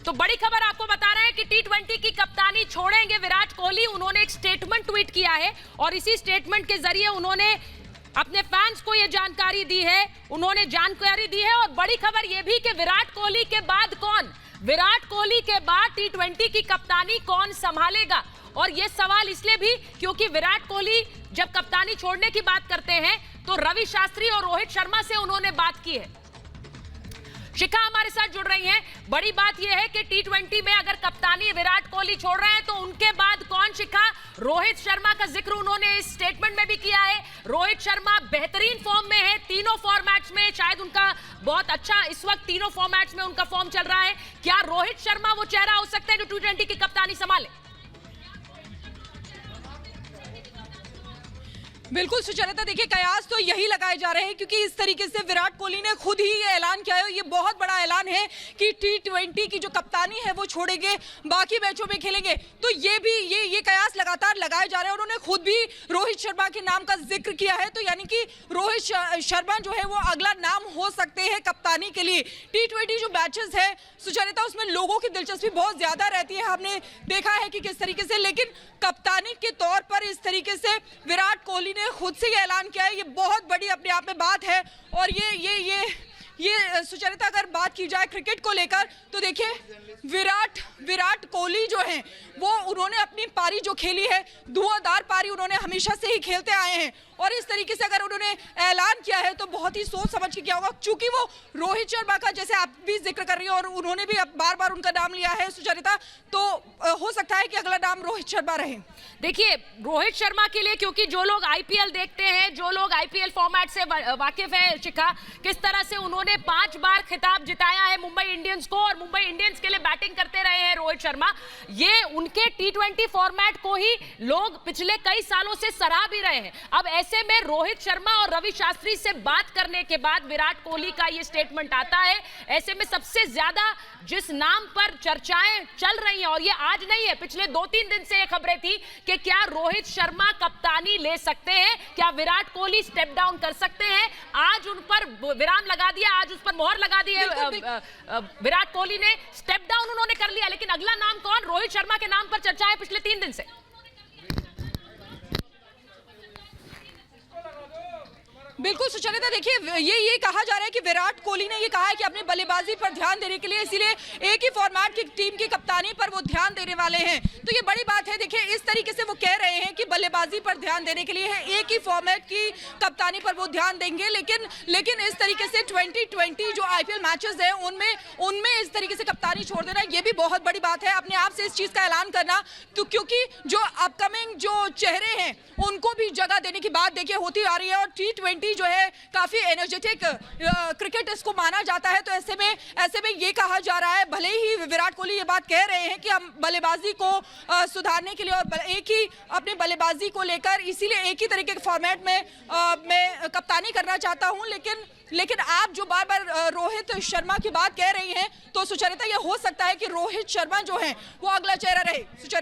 तो बड़ी खबर आपको बता रहे हैं कि टी20 की कप्तानी छोड़ेंगे विराट कोहली। उन्होंने एक स्टेटमेंट ट्वीट किया है और इसी स्टेटमेंट के जरिए उन्होंने अपने फैंस को यह जानकारी दी है। और बड़ी खबर यह भी कि विराट कोहली के बाद कौन, विराट कोहली के बाद टी20 की कप्तानी कौन संभालेगा। और यह सवाल इसलिए भी क्योंकि विराट कोहली जब कप्तानी छोड़ने की बात करते हैं तो रवि शास्त्री और रोहित शर्मा से उन्होंने बात की है। शिखा हमारे साथ जुड़ रही हैं। बड़ी बात यह है कि टी20 में अगर कप्तानी विराट कोहली छोड़ रहे हैं तो उनके बाद कौन। शिखा, रोहित शर्मा का जिक्र उन्होंने इस स्टेटमेंट में भी किया है। रोहित शर्मा बेहतरीन फॉर्म में है, तीनों फॉर्मेट्स में शायद उनका बहुत अच्छा इस वक्त तीनों फॉर्मेट्स में उनका फॉर्म चल रहा है। क्या रोहित शर्मा वो चेहरा हो सकता है जो टी20 की कप्तानी संभाले? बिल्कुल सुचरिता, देखिए कयास तो यही लगाए जा रहे हैं क्योंकि इस तरीके से विराट कोहली ने खुद ही ये ऐलान किया है। ये बहुत बड़ा ऐलान है कि टी20 की जो कप्तानी है वो छोड़ेंगे, बाकी मैचों में खेलेंगे। तो ये कयास लगातार लगाए जा रहे हैं। उन्होंने खुद भी रोहित शर्मा के नाम का जिक्र किया है। तो यानी कि रोहित शर्मा जो है वो अगला नाम हो सकते हैं कप्तानी के लिए। टी20 जो मैचेस है सुचरिता, उसमें लोगों की दिलचस्पी बहुत ज्यादा रहती है। हमने देखा है कि किस तरीके से, लेकिन कप्तानी के तौर पर इस तरीके से विराट कोहली ने खुद से ये ऐलान किया है, ये बहुत बड़ी अपने आप में बात है। और ये सुचरिता, अगर बात की जाए क्रिकेट को लेकर तो देखिए विराट कोहली जो हैं वो उन्होंने अपनी पारी जो खेली है, धुआंधार पारी उन्होंने हमेशा से ही खेलते आए हैं। और इस तरीके से अगर उन्होंने ऐलान किया है तो बहुत ही सोच समझ के किया होगा, क्योंकि वो रोहित शर्मा का, जैसे आप भी जिक्र कर रही हैं और उन्होंने भी बार बार उनका नाम लिया है सुचरिता, तो हो सकता है कि अगला नाम रोहित शर्मा रहे। देखिए रोहित शर्मा के लिए, क्योंकि जो लोग आईपीएल देखते हैं, जो लोग आईपीएल फॉर्मेट से वाकिफ है शिखा, किस तरह से उन्होंने 5 बार खिताब जिताया है मुंबई इंडियंस को और मुंबई इंडियंस के लिए बैटिंग करते रहे हैं रोहित शर्मा। ये उनके टी20 फॉर्मेट को ही लोग पिछले कई सालों से सराह भी रहे हैं। अब ऐसे में रोहित शर्मा और रवि शास्त्री से बात करने के बाद विराट कोहली का ये स्टेटमेंट आता है। ऐसे में सबसे ज्यादा जिस नाम पर चर्चाएं चल रही हैं, और ये आज नहीं है, पिछले 2-3 दिन से ये खबरें थी कि क्या रोहित शर्मा कप्तानी ले सकते हैं, क्या विराट कोहली स्टेप डाउन कर सकते हैं। आज उन पर विराम लगा दिया, आज उस पर मोहर लगा दी है विराट कोहली ने, स्टेप डाउन उन्होंने कर लिया। लेकिन अगला नाम कौन, रोहित शर्मा के नाम पर चर्चा है पिछले 3 दिन से। बिल्कुल सुचरिता, देखिए ये कहा जा रहा है कि विराट कोहली ने ये कहा है कि अपनी बल्लेबाजी पर ध्यान देने के लिए, इसीलिए एक ही फॉर्मेट की टीम की कप्तानी पर वो ध्यान देने वाले हैं। तो ये बड़ी बात है। देखिए इस तरीके से वो कह रहे हैं कि बल्लेबाजी पर ध्यान देने के लिए है, एक ही फॉर्मेट की कप्तानी पर वो ध्यान देंगे। लेकिन इस तरीके से 2020 जो आईपीएल मैचेस हैं उनमें इस तरीके से कप्तानी छोड़ देना, ये भी बहुत बड़ी बात है। अपने आप से इस चीज का ऐलान करना, तो क्योंकि जो अपकमिंग जो चेहरे हैं उनको भी जगह देने की बात देखिए होती आ रही है। और टी20 जो है काफी एनर्जेटिक क्रिकेट इसको माना जाता है। तो ऐसे में ये कहा जा रहा है, भले ही विराट कोहली ये बात कह रहे हैं कि हम बल्लेबाजी को सुधारने के लिए और एक ही अपनी बल्लेबाजी को लेकर, इसीलिए एक ही तरीके के फॉर्मेट में मैं कप्तानी करना चाहता हूं। लेकिन आप जो बार बार रोहित शर्मा की बात कह रही हैं, तो सुचरिता ये हो सकता है कि रोहित शर्मा जो है वो अगला चेहरा रहे।